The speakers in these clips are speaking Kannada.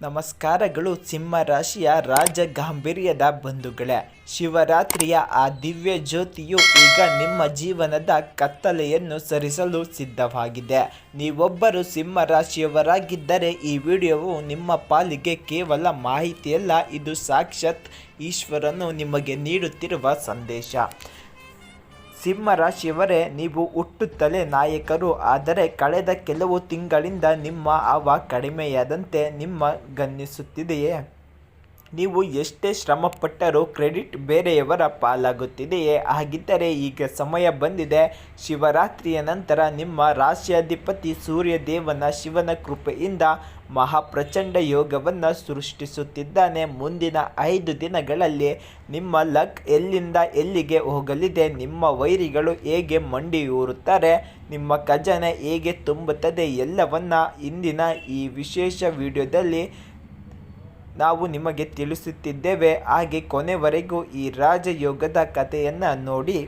ನಮಸ್ಕಾರಗಳು ಸಿಂಹ ರಾಶಿಯ ರಾಜ ಗಾಂಭೀರ್ಯದ ಬಂಧುಗಳೇ. ಶಿವರಾತ್ರಿಯ ಆ ದಿವ್ಯ ಜ್ಯೋತಿಯು ಈಗ ನಿಮ್ಮ ಜೀವನದ ಕತ್ತಲೆಯನ್ನು ಸರಿಸಲು ಸಿದ್ಧವಾಗಿದೆ. ನೀವೊಬ್ಬರು ಸಿಂಹ ರಾಶಿಯವರಾಗಿದ್ದರೆ ಈ ವಿಡಿಯೋವು ನಿಮ್ಮ ಪಾಲಿಗೆ ಕೇವಲ ಮಾಹಿತಿಯಲ್ಲ, ಇದು ಸಾಕ್ಷಾತ್ ಈಶ್ವರನು ನಿಮಗೆ ನೀಡುತ್ತಿರುವ ಸಂದೇಶ. ಸಿಂಹ ರಾಶಿಯವರೇ, ನೀವು ಹುಟ್ಟುತ್ತಲೇ ನಾಯಕರು. ಆದರೆ ಕಳೆದ ಕೆಲವು ತಿಂಗಳಿಂದ ನಿಮ್ಮ ಹವಾ ಕಡಿಮೆಯಾದಂತೆ ನಿಮಗನ್ನಿಸುತ್ತಿದೆಯೇ? ನೀವು ಎಷ್ಟೇ ಶ್ರಮಪಟ್ಟರೂ ಕ್ರೆಡಿಟ್ ಬೇರೆಯವರ ಪಾಲಾಗುತ್ತಿದೆಯೇ? ಹಾಗಿದ್ದರೆ ಈಗ ಸಮಯ ಬಂದಿದೆ. ಶಿವರಾತ್ರಿಯ ನಂತರ ನಿಮ್ಮ ರಾಶ್ಯಾಧಿಪತಿ ಸೂರ್ಯದೇವನ ಶಿವನ ಕೃಪೆಯಿಂದ ಮಹಾಪ್ರಚಂಡ ಯೋಗವನ್ನು ಸೃಷ್ಟಿಸುತ್ತಿದ್ದಾನೆ. ಮುಂದಿನ 5 ದಿನಗಳಲ್ಲಿ ನಿಮ್ಮ ಲಕ್ ಎಲ್ಲಿಂದ ಎಲ್ಲಿಗೆ ಹೋಗಲಿದೆ, ನಿಮ್ಮ ವೈರಿಗಳು ಹೇಗೆ ಮಂಡಿಯೂರುತ್ತಾರೆ, ನಿಮ್ಮ ಖಜಾನೆ ಹೇಗೆ ತುಂಬುತ್ತದೆ, ಎಲ್ಲವನ್ನ ಇಂದಿನ ಈ ವಿಶೇಷ ವಿಡಿಯೋದಲ್ಲಿ ನಾವು ನಿಮಗೆ ತಿಳಿಸುತ್ತಿದ್ದೇವೆ. ಹಾಗೆ ಕೊನೆವರೆಗೂ ಈ ರಾಜಯೋಗದ ಕಥೆಯನ್ನು ನೋಡಿ.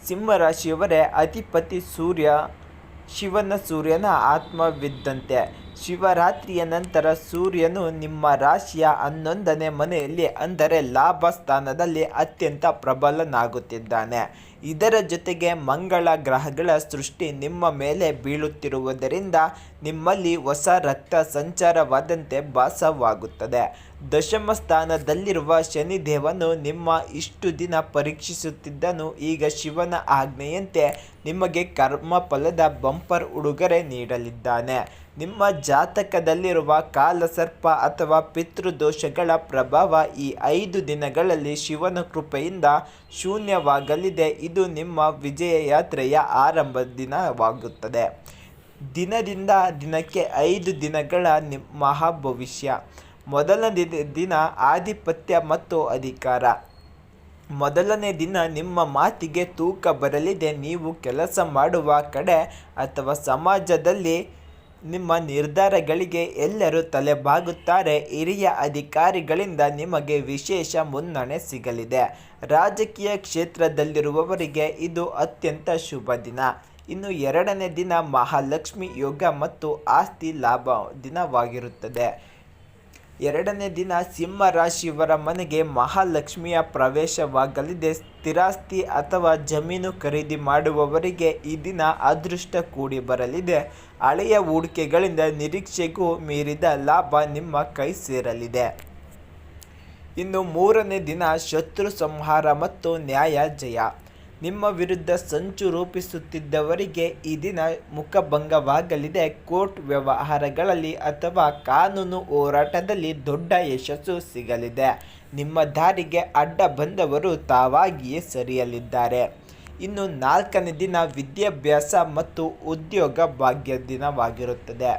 ಸಿಂಹರಾಶಿಯವರೇ, ಅಧಿಪತಿ ಸೂರ್ಯ ಸೂರ್ಯನ ಆತ್ಮವಿದ್ದಂತೆ ಶಿವರಾತ್ರಿಯ ನಂತರ ಸೂರ್ಯನು ನಿಮ್ಮ ರಾಶಿಯ 11ನೇ ಮನೆಯಲ್ಲಿ ಅಂದರೆ ಲಾಭ ಸ್ಥಾನದಲ್ಲಿ ಅತ್ಯಂತ ಪ್ರಬಲನಾಗುತ್ತಿದ್ದಾನೆ. ಇದರ ಜೊತೆಗೆ ಮಂಗಳ ಗ್ರಹಗಳ ಸೃಷ್ಟಿ ನಿಮ್ಮ ಮೇಲೆ ಬೀಳುತ್ತಿರುವುದರಿಂದ ನಿಮ್ಮಲ್ಲಿ ಹೊಸ ರಕ್ತ ಸಂಚಾರವಾದಂತೆ ಭಾಸವಾಗುತ್ತದೆ. ದಶಮ ಸ್ಥಾನದಲ್ಲಿರುವ ಶನಿದೇವನು ನಿಮ್ಮ ಇಷ್ಟು ದಿನ ಪರೀಕ್ಷಿಸುತ್ತಿದ್ದನು. ಈಗ ಶಿವನ ಆಜ್ಞೆಯಂತೆ ನಿಮಗೆ ಕರ್ಮಫಲದ ಬಂಪರ್ ಉಡುಗೊರೆ ನೀಡಲಿದ್ದಾನೆ. ನಿಮ್ಮ ಜಾತಕದಲ್ಲಿರುವ ಕಾಲಸರ್ಪ ಅಥವಾ ಪಿತೃದೋಷಗಳ ಪ್ರಭಾವ ಈ 5 ದಿನಗಳಲ್ಲಿ ಶಿವನ ಕೃಪೆಯಿಂದ ಶೂನ್ಯವಾಗಲಿದೆ. ಇದು ನಿಮ್ಮ ವಿಜಯ ಯಾತ್ರೆಯ ಆರಂಭ ದಿನವಾಗುತ್ತದೆ. ದಿನದಿಂದ ದಿನಕ್ಕೆ 5 ದಿನಗಳ ಮಹಾಭವಿಷ್ಯ. ಮೊದಲನೇ ದಿನ ಆಧಿಪತ್ಯ ಮತ್ತು ಅಧಿಕಾರ. ಮೊದಲನೇ ದಿನ ನಿಮ್ಮ ಮಾತಿಗೆ ತೂಕ ಬರಲಿದೆ. ನೀವು ಕೆಲಸ ಮಾಡುವ ಕಡೆ ಅಥವಾ ಸಮಾಜದಲ್ಲಿ ನಿಮ್ಮ ನಿರ್ಧಾರಗಳಿಗೆ ಎಲ್ಲರೂ ತಲೆಬಾಗುತ್ತಾರೆ. ಹಿರಿಯ ಅಧಿಕಾರಿಗಳಿಂದ ನಿಮಗೆ ವಿಶೇಷ ಮುನ್ನಡೆ ಸಿಗಲಿದೆ. ರಾಜಕೀಯ ಕ್ಷೇತ್ರದಲ್ಲಿರುವವರಿಗೆ ಇದು ಅತ್ಯಂತ ಶುಭ ದಿನ. ಇನ್ನು 2ನೇ ದಿನ ಮಹಾಲಕ್ಷ್ಮಿ ಯೋಗ ಮತ್ತು ಆಸ್ತಿ ಲಾಭ ದಿನವಾಗಿರುತ್ತದೆ. 2ನೇ ದಿನ ಸಿಂಹ ರಾಶಿಯವರ ಮನೆಗೆ ಮಹಾಲಕ್ಷ್ಮಿಯ ಪ್ರವೇಶವಾಗಲಿದೆ. ಸ್ಥಿರಾಸ್ತಿ ಅಥವಾ ಜಮೀನು ಖರೀದಿ ಮಾಡುವವರಿಗೆ ಈ ದಿನ ಅದೃಷ್ಟ ಕೂಡಿ ಬರಲಿದೆ. ಹಳೆಯ ಹೂಡಿಕೆಗಳಿಂದ ನಿರೀಕ್ಷೆಗೂ ಮೀರಿದ ಲಾಭ ನಿಮ್ಮ ಕೈ ಸೇರಲಿದೆ. ಇನ್ನು 3ನೇ ದಿನ ಶತ್ರು ಸಂಹಾರ ಮತ್ತು ನ್ಯಾಯ ಜಯ. ನಿಮ್ಮ ವಿರುದ್ಧ ಸಂಚು ರೂಪಿಸುತ್ತಿದ್ದವರಿಗೆ ಈ ದಿನ ಮುಖಭಂಗವಾಗಲಿದೆ. ಕೋರ್ಟ್ ವ್ಯವಹಾರಗಳಲ್ಲಿ ಅಥವಾ ಕಾನೂನು ಹೋರಾಟದಲ್ಲಿ ದೊಡ್ಡ ಯಶಸ್ಸು ಸಿಗಲಿದೆ. ನಿಮ್ಮ ದಾರಿಗೆ ಅಡ್ಡ ಬಂದವರು ತಾವಾಗಿಯೇ ಸರಿಯಲಿದ್ದಾರೆ. ಇನ್ನು 4ನೇ ದಿನ ವಿದ್ಯಾಭ್ಯಾಸ ಮತ್ತು ಉದ್ಯೋಗ ಭಾಗ್ಯ ದಿನವಾಗಿರುತ್ತದೆ.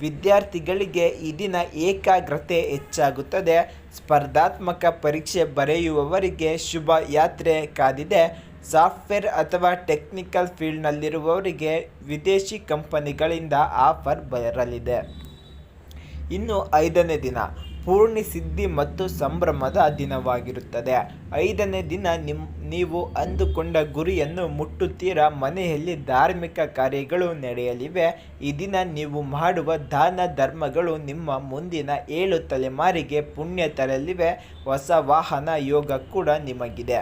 ವಿದ್ಯಾರ್ಥಿಗಳಿಗೆ ಈ ದಿನ ಏಕಾಗ್ರತೆ ಹೆಚ್ಚಾಗುತ್ತದೆ. ಸ್ಪರ್ಧಾತ್ಮಕ ಪರೀಕ್ಷೆ ಬರೆಯುವವರಿಗೆ ಶುಭ ಯಾತ್ರೆ ಕಾದಿದೆ. ಸಾಫ್ಟ್ವೇರ್ ಅಥವಾ ಟೆಕ್ನಿಕಲ್ ಫೀಲ್ಡ್ನಲ್ಲಿರುವವರಿಗೆ ವಿದೇಶಿ ಕಂಪನಿಗಳಿಂದ ಆಫರ್ ಬರಲಿದೆ. ಇನ್ನು 5ನೇ ದಿನ ಪೂರ್ಣ ಸಿದ್ಧಿ ಮತ್ತು ಸಂಭ್ರಮದ ದಿನವಾಗಿರುತ್ತದೆ. 5ನೇ ದಿನ ನೀವು ಅಂದುಕೊಂಡ ಗುರಿಯನ್ನು ಮುಟ್ಟುತ್ತೀರಾ. ಮನೆಯಲ್ಲಿ ಧಾರ್ಮಿಕ ಕಾರ್ಯಗಳು ನಡೆಯಲಿವೆ. ಈ ದಿನ ನೀವು ಮಾಡುವ ದಾನ ಧರ್ಮಗಳು ನಿಮ್ಮ ಮುಂದಿನ 7 ತಲೆಮಾರಿಗೆ ಪುಣ್ಯ ತರಲಿವೆ. ಹೊಸ ವಾಹನ ಯೋಗ ಕೂಡ ನಿಮಗಿದೆ.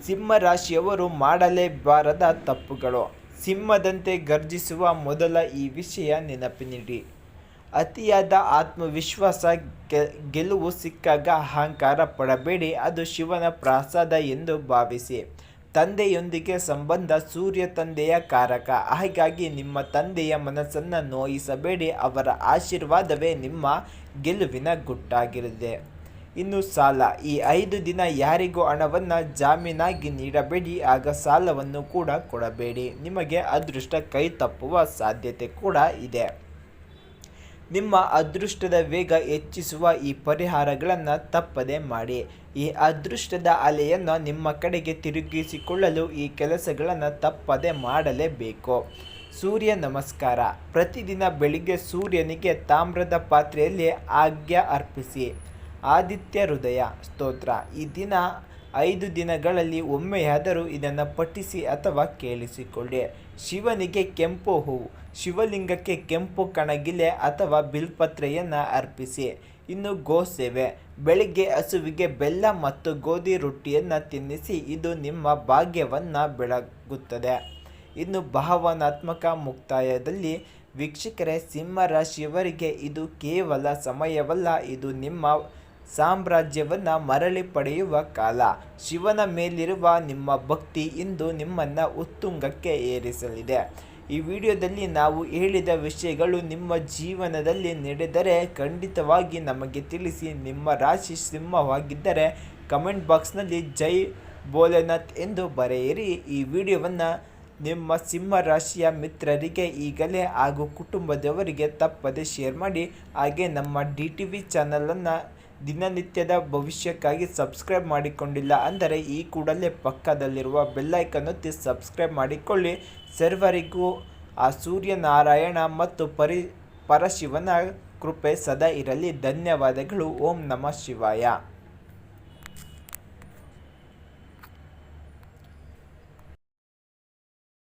ಸಿಂಹ ರಾಶಿಯವರು ಮಾಡಲೇಬಾರದ ತಪ್ಪುಗಳು. ಸಿಂಹದಂತೆ ಗರ್ಜಿಸುವ ಮೊದಲ ಈ ವಿಷಯ ನೆನಪಿನಿಡಿ. ಅತಿಯಾದ ಆತ್ಮವಿಶ್ವಾಸ. ಗೆಲುವು ಸಿಕ್ಕಾಗ ಅಹಂಕಾರ ಪಡಬೇಡಿ. ಅದು ಶಿವನ ಪ್ರಸಾದ ಎಂದು ಭಾವಿಸಿ. ತಂದೆಯೊಂದಿಗೆ ಸಂಬಂಧ. ಸೂರ್ಯ ತಂದೆಯ ಕಾರಕ. ಹಾಗಾಗಿ ನಿಮ್ಮ ತಂದೆಯ ಮನಸ್ಸನ್ನು ನೋಯಿಸಬೇಡಿ. ಅವರ ಆಶೀರ್ವಾದವೇ ನಿಮ್ಮ ಗೆಲುವಿನ ಗುಟ್ಟಾಗಿರಲಿದೆ. ಇನ್ನು ಸಾಲ. ಈ 5 ದಿನ ಯಾರಿಗೂ ಹಣವನ್ನು ಜಾಮೀನಾಗಿ ನೀಡಬೇಡಿ. ಆಗ ಸಾಲವನ್ನು ಕೂಡ ಕೊಡಬೇಡಿ. ನಿಮಗೆ ಅದೃಷ್ಟ ಕೈ ತಪ್ಪುವ ಸಾಧ್ಯತೆ ಕೂಡ ಇದೆ. ನಿಮ್ಮ ಅದೃಷ್ಟದ ವೇಗ ಹೆಚ್ಚಿಸುವ ಈ ಪರಿಹಾರಗಳನ್ನು ತಪ್ಪದೆ ಮಾಡಿ. ಈ ಅದೃಷ್ಟದ ಅಲೆಯನ್ನು ನಿಮ್ಮ ಕಡೆಗೆ ತಿರುಗಿಸಿಕೊಳ್ಳಲು ಈ ಕೆಲಸಗಳನ್ನು ತಪ್ಪದೆ ಮಾಡಲೇಬೇಕು. ಸೂರ್ಯ ನಮಸ್ಕಾರ. ಪ್ರತಿದಿನ ಬೆಳಿಗ್ಗೆ ಸೂರ್ಯನಿಗೆ ತಾಮ್ರದ ಪಾತ್ರೆಯಲ್ಲಿ ಆಜ್ಞೆ ಅರ್ಪಿಸಿ. ಆದಿತ್ಯ ಹೃದಯ ಸ್ತೋತ್ರ. ಈ ದಿನ 5 ದಿನಗಳಲ್ಲಿ ಒಮ್ಮೆಯಾದರೂ ಇದನ್ನು ಪಠಿಸಿ ಅಥವಾ ಕೇಳಿಸಿಕೊಳ್ಳಿ. ಶಿವನಿಗೆ ಕೆಂಪು ಹೂವು, ಶಿವಲಿಂಗಕ್ಕೆ ಕೆಂಪು ಕಣಗಿಲೆ ಅಥವಾ ಬಿಲ್ಪತ್ರೆಯನ್ನು ಅರ್ಪಿಸಿ. ಇನ್ನು ಗೋಸೇವೆ, ಬೆಳಿಗ್ಗೆ ಹಸುವಿಗೆ ಬೆಲ್ಲ ಮತ್ತು ಗೋಧಿ ರೊಟ್ಟಿಯನ್ನು ತಿನ್ನಿಸಿ. ಇದು ನಿಮ್ಮ ಭಾಗ್ಯವನ್ನು ಬೆಳಗುತ್ತದೆ. ಇನ್ನು ಭಾವನಾತ್ಮಕ ಮುಕ್ತಾಯದಲ್ಲಿ ವೀಕ್ಷಕರೇ, ಸಿಂಹ ರಾಶಿಯವರಿಗೆ ಇದು ಕೇವಲ ಸಮಯವಲ್ಲ, ಇದು ನಿಮ್ಮ ಸಾಮ್ರಾಜ್ಯವನ್ನು ಮರಳಿ ಪಡೆಯುವ ಕಾಲ. ಶಿವನ ಮೇಲಿರುವ ನಿಮ್ಮ ಭಕ್ತಿ ಇಂದು ನಿಮ್ಮನ್ನು ಉತ್ತುಂಗಕ್ಕೆ ಏರಿಸಲಿದೆ. ಈ ವಿಡಿಯೋದಲ್ಲಿ ನಾವು ಹೇಳಿದ ವಿಷಯಗಳು ನಿಮ್ಮ ಜೀವನದಲ್ಲಿ ನಡೆದರೆ ಖಂಡಿತವಾಗಿ ನಮಗೆ ತಿಳಿಸಿ. ನಿಮ್ಮ ರಾಶಿ ಸಿಂಹವಾಗಿದ್ದರೆ ಕಮೆಂಟ್ ಬಾಕ್ಸ್ನಲ್ಲಿ ಜೈ ಭೋಲೆನಾಥ್ ಎಂದು ಬರೆಯಿರಿ. ಈ ವಿಡಿಯೋವನ್ನು ನಿಮ್ಮ ಸಿಂಹ ರಾಶಿಯ ಮಿತ್ರರಿಗೆ ಈಗಲೇ ಹಾಗೂ ಕುಟುಂಬದವರಿಗೆ ತಪ್ಪದೆ ಶೇರ್ ಮಾಡಿ. ಹಾಗೆ ನಮ್ಮ DTV ಚಾನಲನ್ನು ದಿನನಿತ್ಯದ ಭವಿಷ್ಯಕ್ಕಾಗಿ ಸಬ್ಸ್ಕ್ರೈಬ್ ಮಾಡಿಕೊಂಡಿಲ್ಲ ಅಂದರೆ ಈ ಕೂಡಲೇ ಪಕ್ಕದಲ್ಲಿರುವ ಬೆಲ್ಲೈಕನ್ ಒತ್ತಿ ಸಬ್ಸ್ಕ್ರೈಬ್ ಮಾಡಿಕೊಳ್ಳಿ. ಸರ್ವರಿಗೂ ಆ ಸೂರ್ಯನಾರಾಯಣ ಮತ್ತು ಪರಶಿವನ ಕೃಪೆ ಸದಾ ಇರಲಿ. ಧನ್ಯವಾದಗಳು. ಓಂ ನಮಃ ಶಿವಾಯ.